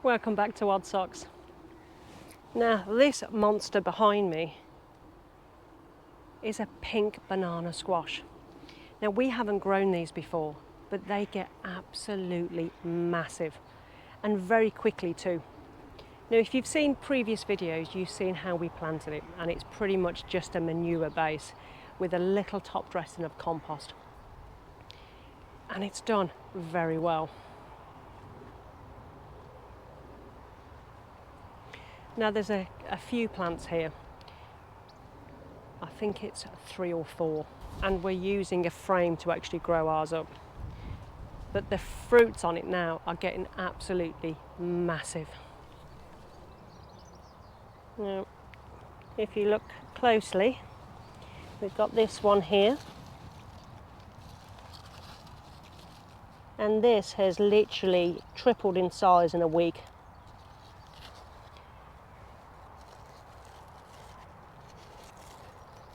Welcome back to Odd Socks. Now this monster behind me is a pink banana squash. Now we haven't grown these before, but they get absolutely massive and very quickly too. Now if you've seen previous videos, you've seen how we planted it, and it's pretty much just a manure base with a little top dressing of compost. And it's done very well. Now there's a few plants here. I think it's 3 or 4, and we're using a frame to actually grow ours up. But the fruits on it now are getting absolutely massive. Now, if you look closely, we've got this one here. And this has literally tripled in size in a week.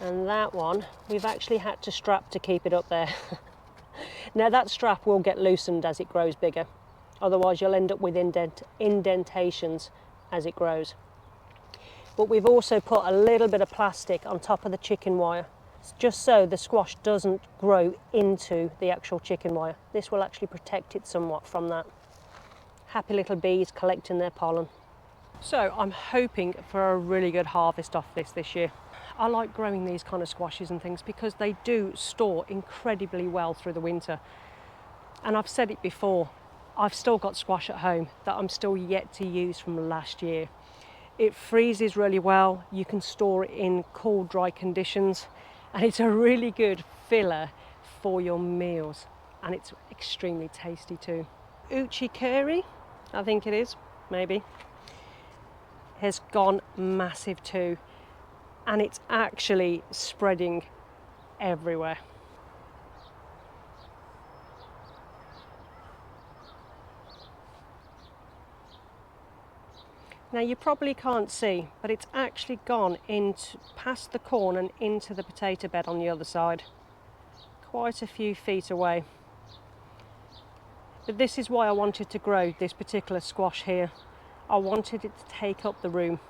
And that one, we've actually had to strap to keep it up there. Now that strap will get loosened as it grows bigger. Otherwise you'll end up with indentations as it grows. But we've also put a little bit of plastic on top of the chicken wire, just so the squash doesn't grow into the actual chicken wire. This will actually protect it somewhat from that. Happy little bees collecting their pollen. So I'm hoping for a really good harvest off this year. I like growing these kind of squashes and things because they do store incredibly well through the winter. And I've said it before, I've still got squash at home that I'm still yet to use from last year. It freezes really well, you can store it in cool, dry conditions, and it's a really good filler for your meals, and it's extremely tasty too. Uchi curry, I think it is, maybe, has gone massive too. And it's actually spreading everywhere. Now you probably can't see, but it's actually gone past the corn and into the potato bed on the other side. Quite a few feet away. But this is why I wanted to grow this particular squash here. I wanted it to take up the room,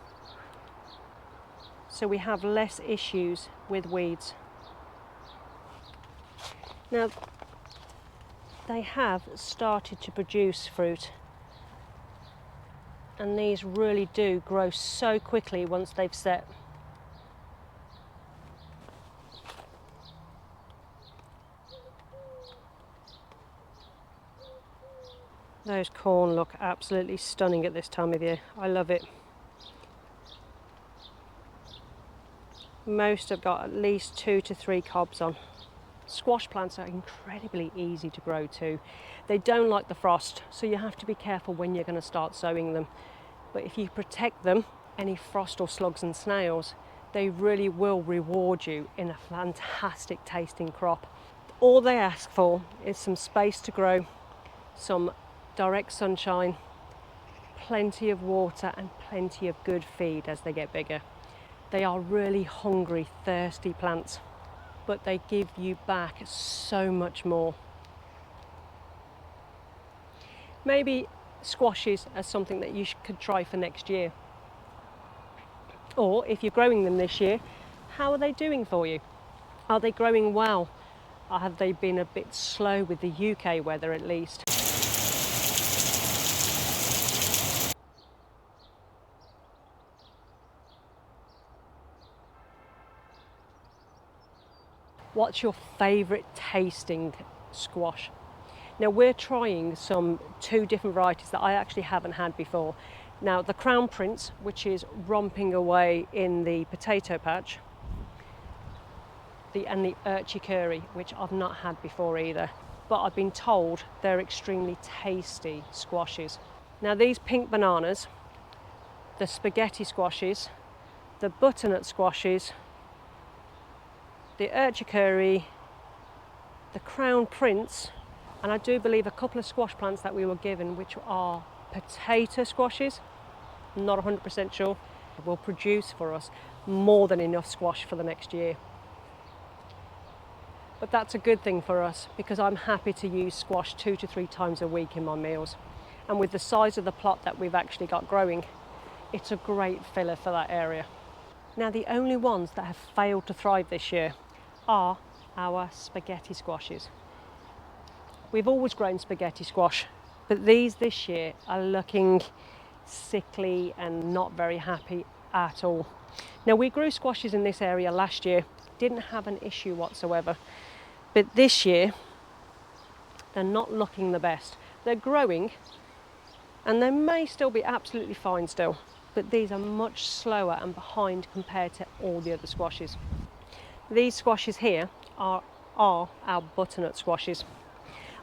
so we have less issues with weeds. Now, they have started to produce fruit, and these really do grow so quickly once they've set. Those corn look absolutely stunning at this time of year. I love it. Most have got at least 2 to 3 cobs on. Squash plants are incredibly easy to grow too. They don't like the frost, so you have to be careful when you're going to start sowing them. But if you protect them, any frost or slugs and snails, they really will reward you in a fantastic tasting crop. All they ask for is some space to grow, some direct sunshine, plenty of water and plenty of good feed as they get bigger. They are really hungry, thirsty plants, but they give you back so much more. Maybe squashes are something that you could try for next year. Or if you're growing them this year, how are they doing for you? Are they growing well? Or have they been a bit slow with the UK weather at least? What's your favourite tasting squash? Now we're trying 2 different varieties that I actually haven't had before. Now the Crown Prince, which is romping away in the potato patch, and the Urchi Curry, which I've not had before either. But I've been told they're extremely tasty squashes. Now these pink bananas, the spaghetti squashes, the butternut squashes, the Urchi Curry, the Crown Prince, and I do believe a couple of squash plants that we were given, which are potato squashes, I'm not 100% sure, will produce for us more than enough squash for the next year. But that's a good thing for us because I'm happy to use squash 2 to 3 times a week in my meals. And with the size of the plot that we've actually got growing, it's a great filler for that area. Now, the only ones that have failed to thrive this year are our spaghetti squashes. We've always grown spaghetti squash, but these this year are looking sickly and not very happy at all. Now, we grew squashes in this area last year, didn't have an issue whatsoever, but this year they're not looking the best. They're growing and they may still be absolutely fine still, but these are much slower and behind compared to all the other squashes. These squashes here are our butternut squashes.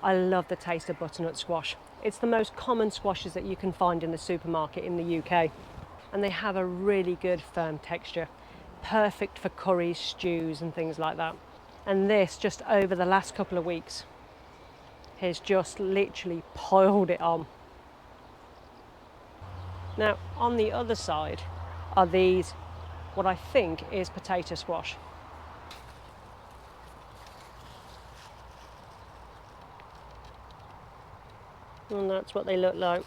I love the taste of butternut squash. It's the most common squashes that you can find in the supermarket in the UK, and they have a really good firm texture, perfect for curries, stews and things like that. And this, just over the last couple of weeks, has just literally piled it on. Now, on the other side are these, what I think is potato squash. And that's what they look like.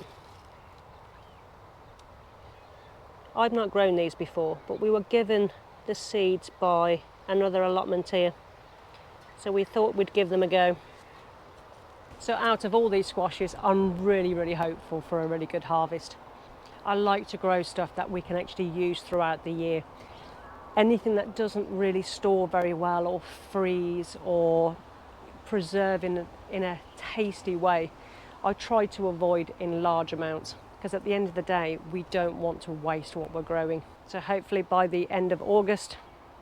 I've not grown these before, but we were given the seeds by another allotment here, so we thought we'd give them a go. So out of all these squashes, I'm really hopeful for a really good harvest. I like to grow stuff that we can actually use throughout the year. Anything that doesn't really store very well or freeze or preserve in a tasty way, I try to avoid in large amounts, because at the end of the day, we don't want to waste what we're growing. So hopefully by the end of August,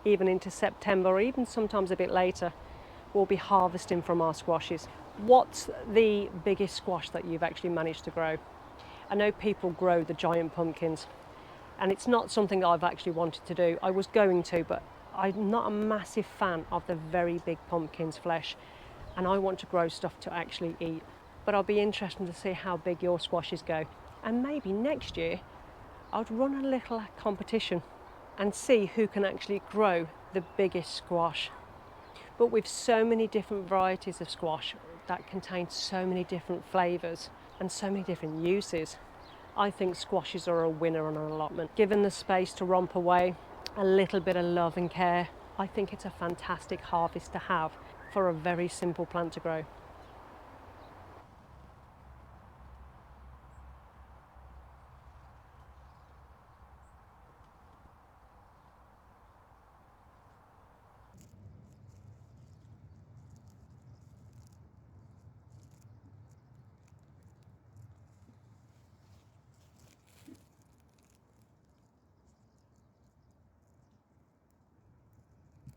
even into September, or even sometimes a bit later, we'll be harvesting from our squashes. What's the biggest squash that you've actually managed to grow? I know people grow the giant pumpkins, and it's not something I've actually wanted to do. I was going to, but I'm not a massive fan of the very big pumpkin's flesh, and I want to grow stuff to actually eat. But I'll be interested to see how big your squashes go. And maybe next year, I'd run a little competition and see who can actually grow the biggest squash. But with so many different varieties of squash that contain so many different flavours and so many different uses, I think squashes are a winner on an allotment. Given the space to romp away, a little bit of love and care, I think it's a fantastic harvest to have for a very simple plant to grow.